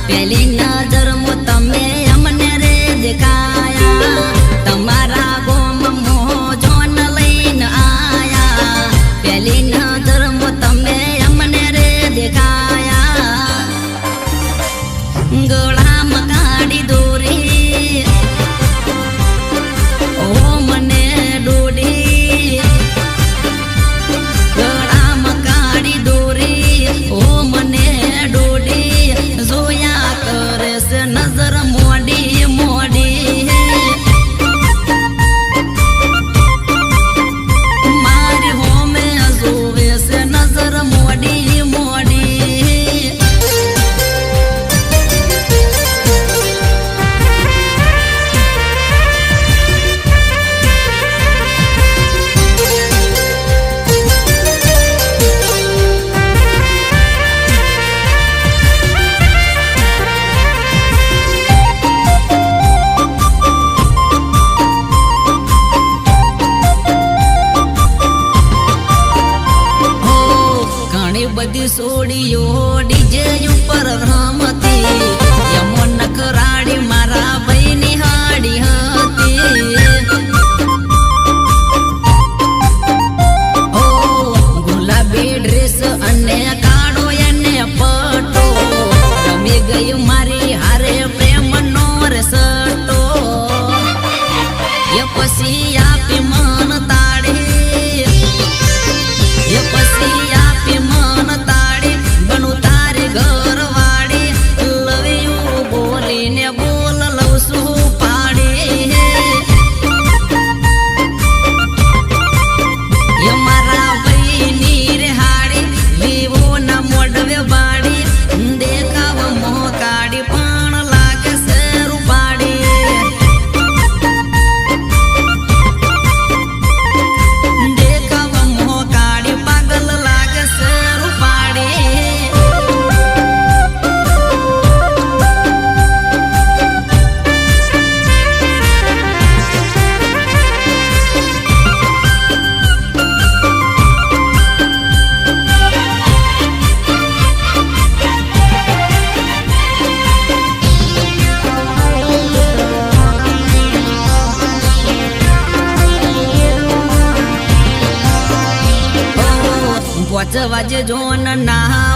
पहली नजर मो तमे अमने रे दिखाया तमारा गोम मोह जोन लईन आया पहली नजर मो तमे अमने रे दिखाया गळा मकाड़ी दोरी ओ मने डोडी गळा मकाड़ी दोरी ओ मने डोडी जोया करे से नजर मोडी मोडी मारी हो में जोवे से नजर मोडी मोडी बदी सोड़ियो डीजे ऊपर रमती यमो नखराड़ी मारा बहनी हाड़ी हती ओ गुलाबी ड्रेस अन्ने काड़ो अन्ने पटो रमी गई मारी हारे प्रेम नोर सटो ये पसी आपी मन ताड़े ये पसी आपी मन ताड़ी बनू तारे घर वाड़ी लव यू बोली ने बोल लवसू पाड़ी ये मारा बहनी रे हाड़ी वीवो न मोडवे बाड़ी देखाव मोह काड़ी पाण लागे से रूपाड़ी देखाव मोह काड़ी पागल लागे से रूपाड़ी पाँच बजे जोन नहा